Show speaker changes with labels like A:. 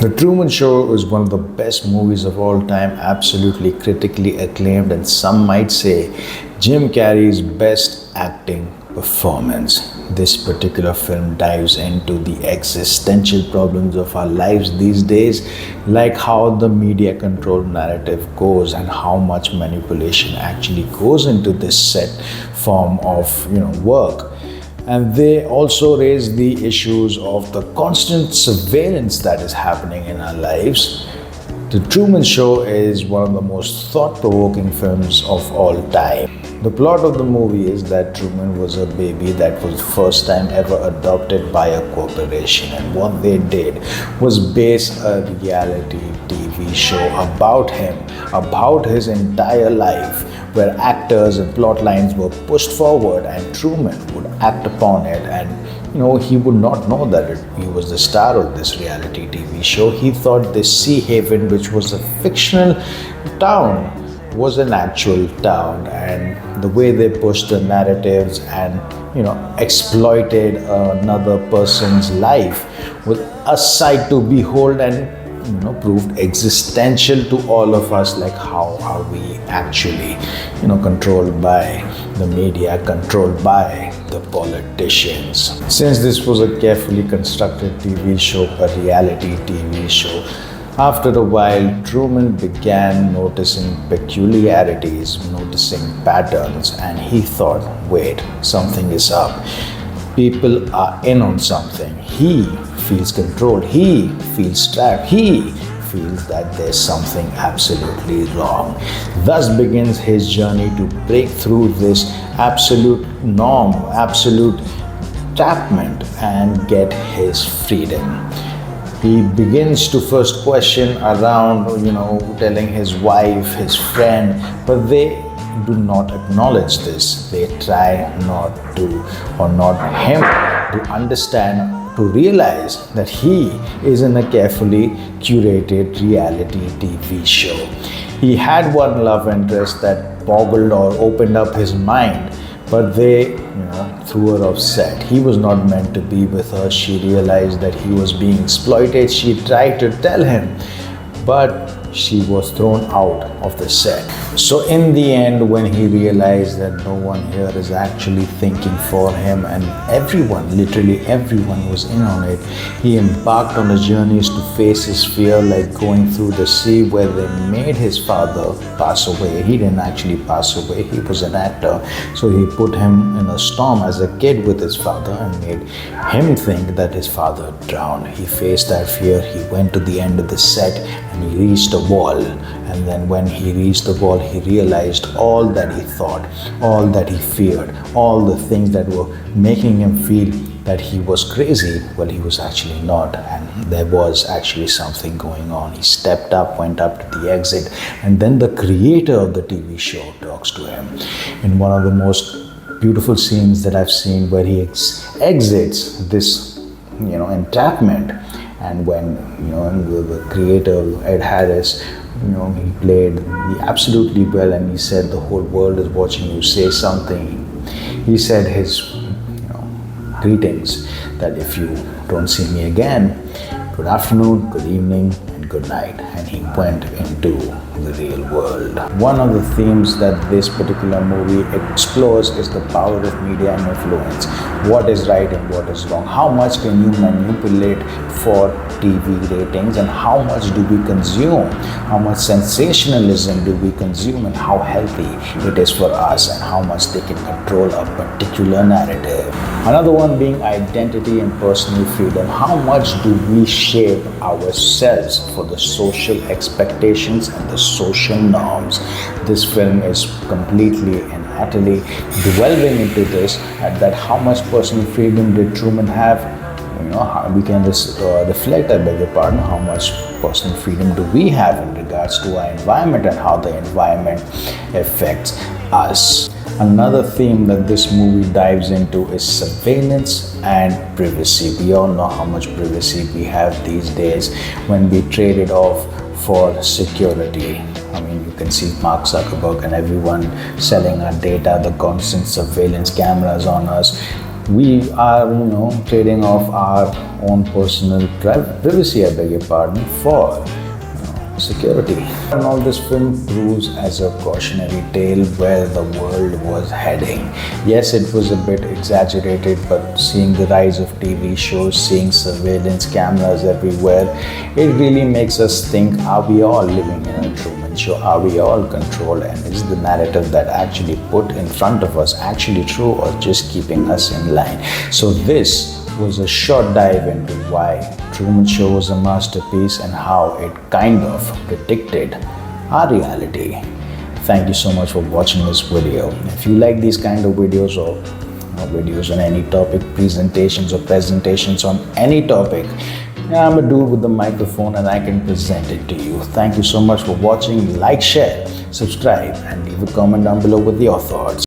A: The Truman Show is one of the best movies of all time, absolutely critically acclaimed, and some might say Jim Carrey's best acting performance. This particular film dives into the existential problems of our lives these days, like how the media control narrative goes and how much manipulation actually goes into this set form of work. And they also raise the issues of the constant surveillance that is happening in our lives. The Truman Show is one of the most thought-provoking films of all time. The plot of the movie is that Truman was a baby that was the first time ever adopted by a corporation, and what they did was base a reality TV show about him, about his entire life, where actors and plot lines were pushed forward and Truman would act upon it, and he would not know that he was the star of this reality TV show. He thought this Sea Haven, which was a fictional town, was an actual town, and the way they pushed the narratives and exploited another person's life was a sight to behold, and proved existential to all of us, like how are we actually controlled by the media, controlled by the politicians. Since this was a carefully constructed TV show, a reality TV show, after a while Truman began noticing peculiarities, noticing patterns, and he thought, wait, something is up. People are in on something. He feels controlled. He feels trapped. He feels that there's something absolutely wrong. Thus begins his journey to break through this absolute norm, absolute entrapment, and get his freedom. He begins to first question around, telling his wife, his friend, but they do not acknowledge this. They try not to, or not him, to understand, to realize that he is in a carefully curated reality TV show. He had one love interest that boggled or opened up his mind, but they threw her off set. He was not meant to be with her. She realized that he was being exploited. She tried to tell him, but she was thrown out of the set. So in the end, when he realized that no one here is actually thinking for him, and everyone, literally everyone was in on it, he embarked on a journey to face his fear, like going through the sea where they made his father pass away. He didn't actually pass away, he was an actor. So he put him in a storm as a kid with his father and made him think that his father drowned. He faced that fear. He went to the end of the set and he reached a wall, and then when he reached the wall, he realized all that he thought, all that he feared, all the things that were making him feel that he was crazy. Well, he was actually not, and there was actually something going on. He stepped up, went up to the exit, and then the creator of the TV show talks to him in one of the most beautiful scenes that I've seen, where he exits this entrapment. And when the creator, Ed Harris, he played absolutely well, and he said the whole world is watching you say something. He said his greetings, that if you don't see me again, good afternoon, good evening, and good night. And he went into the real world. One of the themes that this particular movie explores is the power of media and influence. What is right and what is wrong? How much can you manipulate for TV ratings, and how much do we consume? How much sensationalism do we consume, and how healthy it is for us, and how much they can control a particular narrative? Another one being identity and personal freedom. How much do we shape ourselves for the social expectations and the social norms? This film is completely and utterly delving into this, that how much personal freedom did Truman have? We can just reflect, I beg your pardon, how much personal freedom do we have in regards to our environment and how the environment affects us. Another theme that this movie dives into is surveillance and privacy. We all know how much privacy we have these days when we trade it off for security. I mean, you can see Mark Zuckerberg and everyone selling our data, the constant surveillance cameras on us. We are, trading off our own personal privacy, I beg your pardon, for security. And all this film proves as a cautionary tale where the world was heading. Yes, it was a bit exaggerated, but seeing the rise of TV shows, seeing surveillance cameras everywhere, it really makes us think, are we all living in a Truman Show? Are we all controlled? And is the narrative that actually put in front of us actually true, or just keeping us in line? So this was a short dive into why Truman Show was a masterpiece and how it kind of predicted our reality. Thank you so much for watching this video. If you like these kind of videos or videos on any topic, presentations on any topic, I'm a dude with the microphone and I can present it to you. Thank you so much for watching. Like, share, subscribe, and leave a comment down below with your thoughts.